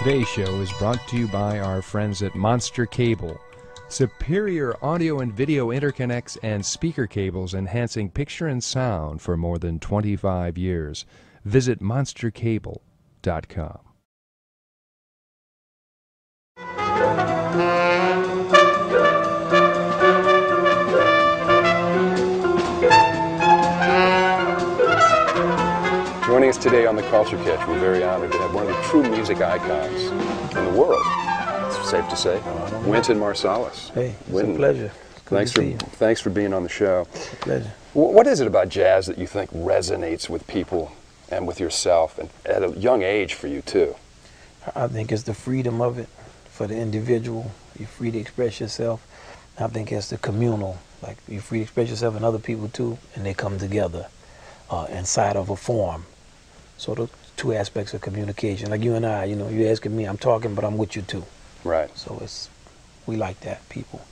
Today's show is brought to you by our friends at Monster Cable. Superior audio and video interconnects and speaker cables enhancing picture and sound for more than 25 years. Visit monstercable.com. Joining us today on the Culture Catch, we're very honored to have one of the true music icons in the world, it's safe to say, Wynton Marsalis. Hey, it's a pleasure. Thanks for being on the show. It's a pleasure. What is it about jazz that you think resonates with people and with yourself, and at a young age for you too? I think it's the freedom of it for the individual. You're free to express yourself. I think it's the communal, like you're free to express yourself and other people too, and they come together inside of a form. So the two aspects of communication, like you and I, you know, you're asking me, I'm talking, but I'm with you too. Right. So we like that, people.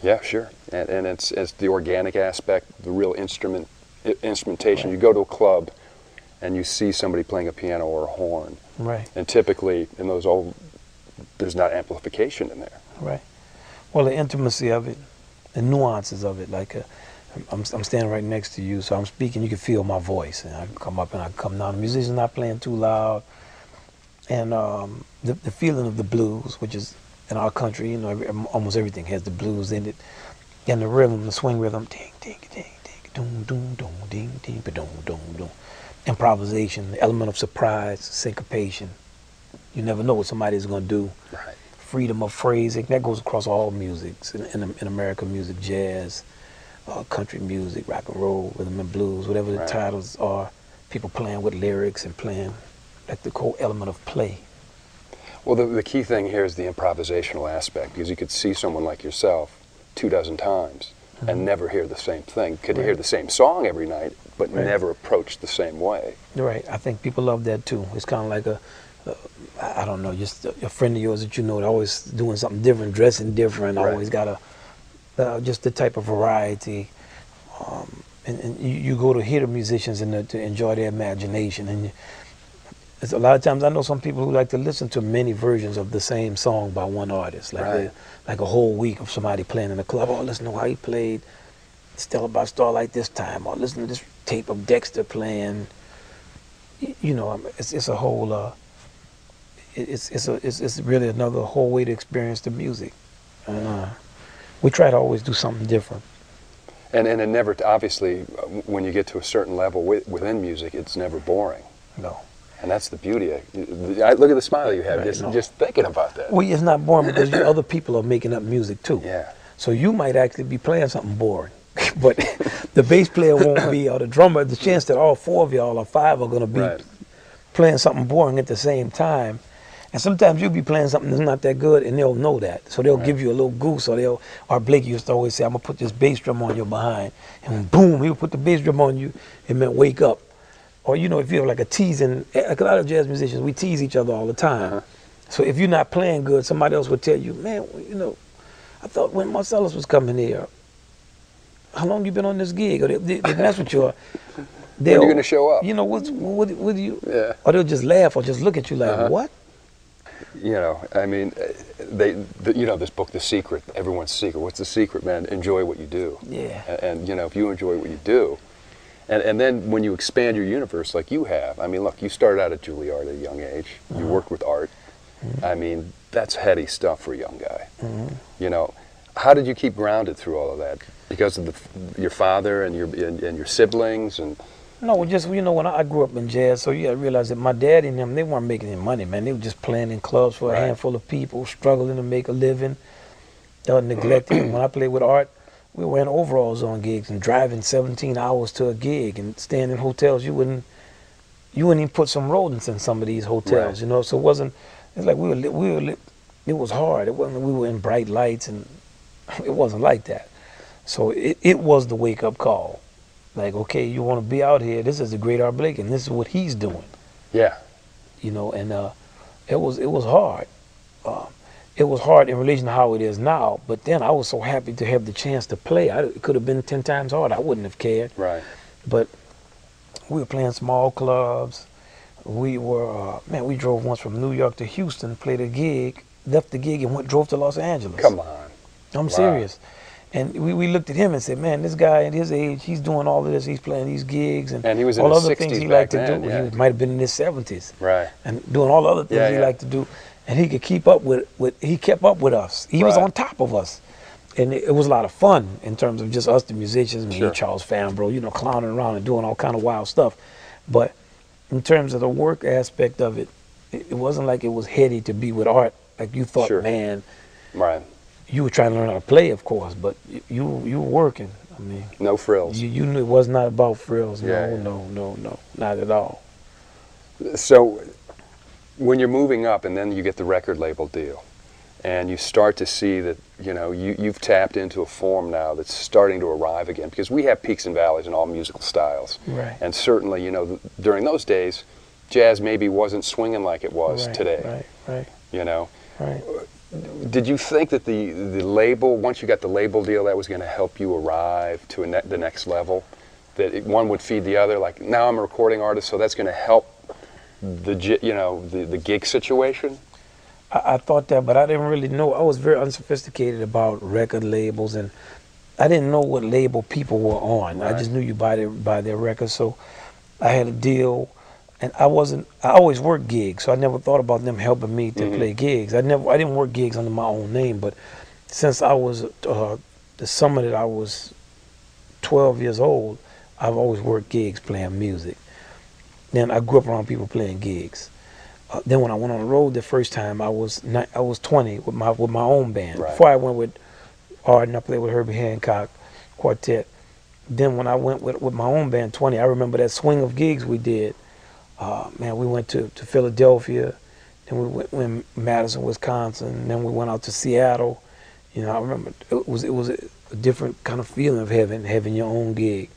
Yeah, sure. And it's the organic aspect, the real instrumentation. Right. You go to a club and you see somebody playing a piano or a horn. Right. And typically in those old, there's not amplification in there. Right. Well, the intimacy of it, the nuances of it, like I'm standing right next to you, so I'm speaking, you can feel my voice, and I can come up and I can come down. The musician's not playing too loud, and the feeling of the blues, which is in our country, you know, almost everything has the blues in it, and the rhythm, the swing rhythm, ding, ding, ding, ding, doom, doom, doom, ding, ding, doom, doom, doom. Improvisation, the element of surprise, syncopation. You never know what somebody's going to do. Right. Freedom of phrasing, that goes across all musics, in American music, jazz, country music, rock and roll, rhythm and blues, whatever the Right. titles are, people playing with lyrics and playing like the core element of play. Well, the key thing here is the improvisational aspect, because you could see someone like yourself 24 times and never hear the same thing. Could hear the same song every night, but never approach the same way. Right. I think people love that too. It's kind of like I don't know, just a friend of yours that you know, they're always doing something different, dressing different, Right. always got just the type of variety. And you go to hear the musicians and to enjoy their imagination. And a lot of times I know some people who like to listen to many versions of the same song by one artist, like like a whole week of somebody playing in the club. Oh, listen to how he played Stella by Starlight this time, or listen to this tape of Dexter playing. You know, it's a whole. It's really another whole way to experience the music, and we try to always do something different. And it never, obviously, when you get to a certain level within music, it's never boring. No. And that's the beauty. Look at the smile you have just thinking about that. Well, it's not boring because other people are making up music too. Yeah. So you might actually be playing something boring, but the bass player won't be, or the drummer. The chance that all four of y'all or five are going to be playing something boring at the same time. And sometimes you'll be playing something that's not that good, and they'll know that. So they'll give you a little goose, or Blake used to always say, I'm going to put this bass drum on your behind. And boom, he'll put the bass drum on you. It meant wake up. Or, you know, if you have like a teasing, like a lot of jazz musicians, we tease each other all the time. So if you're not playing good, somebody else would tell you, man, you know, I thought when Marsalis was coming here, how long you been on this gig? Or they mess with you. When are you going to show up? You know, what do you, or they'll just laugh or just look at you like, what? You know, I mean, you know, this book, The Secret, everyone's secret. What's the secret, man? Enjoy what you do. Yeah. And you know, if you enjoy what you do, and then when you expand your universe like you have, I mean, look, you started out at Juilliard at a young age. You worked with art. I mean, that's heady stuff for a young guy. You know, how did you keep grounded through all of that? Because of your father and your siblings and. No, just, you know, when I grew up in jazz, so I realized that my dad and them, they weren't making any money, man. They were just playing in clubs for a handful of people, struggling to make a living. They were neglected. When I played with Art, we were wearing overalls on gigs and driving 17 hours to a gig and staying in hotels. You wouldn't even put some rodents in some of these hotels, you know. So it's like it was hard. It wasn't like we were in bright lights, and it wasn't like that. So it was the wake-up call. Like, okay, you want to be out here. This is the great Art Blake, and this is what he's doing. Yeah. You know, and it was hard. It was hard in relation to how it is now. But then I was so happy to have the chance to play. It could have been 10 times harder. I wouldn't have cared. Right. But we were playing small clubs. we were, man, we drove once from New York to Houston, played a gig, left the gig and drove to Los Angeles. Come on. I'm Wow. serious. And we looked at him and said, man, this guy at his age, he's doing all of this, he's playing these gigs and he was in all his other 60s things he back liked to then, do. yeah. He might have been in his 70s. Right. And doing all the other things he Yeah. liked to do. And he could keep up with he kept up with us. He was Right. on top of us. And it was a lot of fun in terms of just us, the musicians, me, Sure. Charles Fambro, you know, clowning around and doing all kind of wild stuff. But in terms of the work aspect of it, it wasn't like it was heady to be with Art. Like you thought, Sure. man, Right. you were trying to learn how to play, of course, but you were working. I mean, No frills. you knew it was not about frills. Yeah, No, yeah. no, not at all. So when you're moving up and then you get the record label deal and you start to see that, you know, you've tapped into a form now that's starting to arrive again, because we have peaks and valleys in all musical styles. Right. And certainly, you know, during those days, jazz maybe wasn't swinging like it was Right, today. Right. You know? Right. Did you think that the label, once you got the label deal, that was going to help you arrive to the next level? That one would feed the other? Like, now I'm a recording artist, so that's going to help the gig situation? I thought that, but I didn't really know. I was very unsophisticated about record labels, and I didn't know what label people were on. Right. I just knew you buy their records. So I had a deal, and I always worked gigs, so I never thought about them helping me to play gigs. I didn't work gigs under my own name, but since I was the summer that I was 12 years old, I've always worked gigs playing music. Then I grew up around people playing gigs. Then when I went on the road the first time, I was 20 with my own band. Right. Before I went with Art and I played with Herbie Hancock Quartet. Then when I went with my own band, 20, I remember that swing of gigs we did. Man, we went to Philadelphia, then we went in Madison, Wisconsin, then we went out to Seattle. You know, I remember it was a different kind of feeling of having your own gig.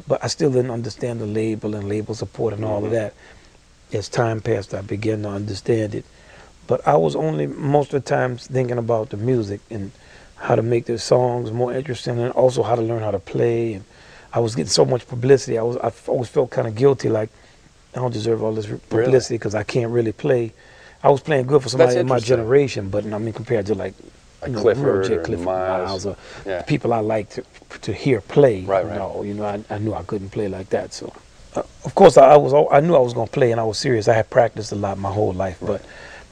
But I still didn't understand the label and label support and all of that. As time passed, I began to understand it. But I was only most of the times thinking about the music and how to make the songs more interesting, and also how to learn how to play. And I was getting so much publicity. I always felt kind of guilty, like I don't deserve all this publicity because I can't really play. I was playing good for somebody in my generation, but I mean compared to like Clifford Clifford Miles, or yeah. people I like to hear play. Right. No, you know, I knew I couldn't play like that. So, of course, I knew I was going to play, and I was serious. I had practiced a lot my whole life, but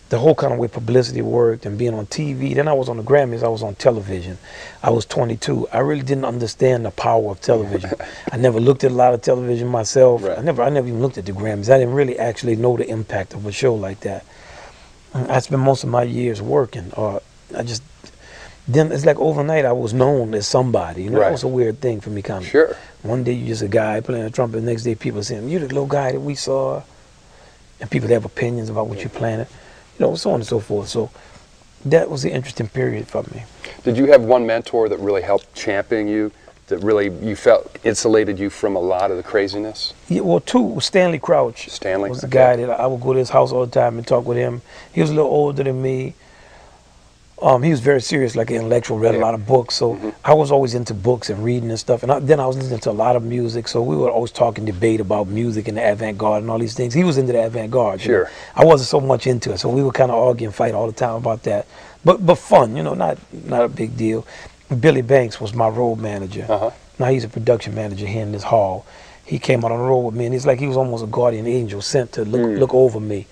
the whole kind of way publicity worked and being on TV. Then I was on the Grammys. I was on television. I was 22. I really didn't understand the power of television. I never looked at a lot of television myself. Right. I never even looked at the Grammys. I didn't really actually know the impact of a show like that. I spent most of my years working, or then it's like overnight I was known as somebody. You know, Right. that was a weird thing for me, kind of. Sure. One day you're just a guy playing a trumpet. The next day people are saying, "You're the little guy that we saw," and people have opinions about what you're playing, you know, so on and so forth. So that was an interesting period for me. Did you have one mentor that really helped champion you, that really you felt insulated you from a lot of the craziness? Yeah, well, two, Stanley Crouch Stanley was the okay. guy that I would go to his house all the time and talk with him. He was a little older than me. He was very serious, like an intellectual, read a lot of books. So I was always into books and reading and stuff. And then I was listening to a lot of music. So we would always talk and debate about music and the avant-garde and all these things. He was into the avant-garde. You know? I wasn't so much into it. So we would kind of argue and fight all the time about that. But fun, you know, not a big deal. Billy Banks was my road manager. Now he's a production manager here in this hall. He came out on the road with me, and it's like he was almost a guardian angel sent to look over me.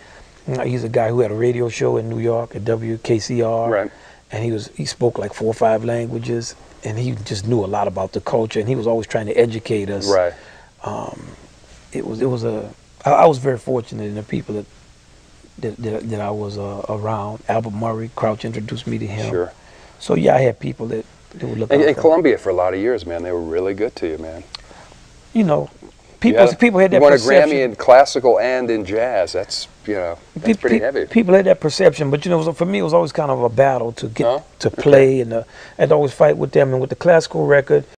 He's a guy who had a radio show in New York at WKCR, right. And he spoke like 4 or 5 languages, and he just knew a lot about the culture, and he was always trying to educate us. Right. I was very fortunate in the people that I was around. Albert Murray, Crouch introduced me to him. Sure. So yeah, I had people that would look. And Columbia for a lot of years, man, they were really good to you, man. You know, people had that perception. You won a Grammy in classical and in jazz. That's, you know, that's pretty heavy. People had that perception, but you know, for me, it was always kind of a battle to get to play, and I'd always fight with them. And with the classical record,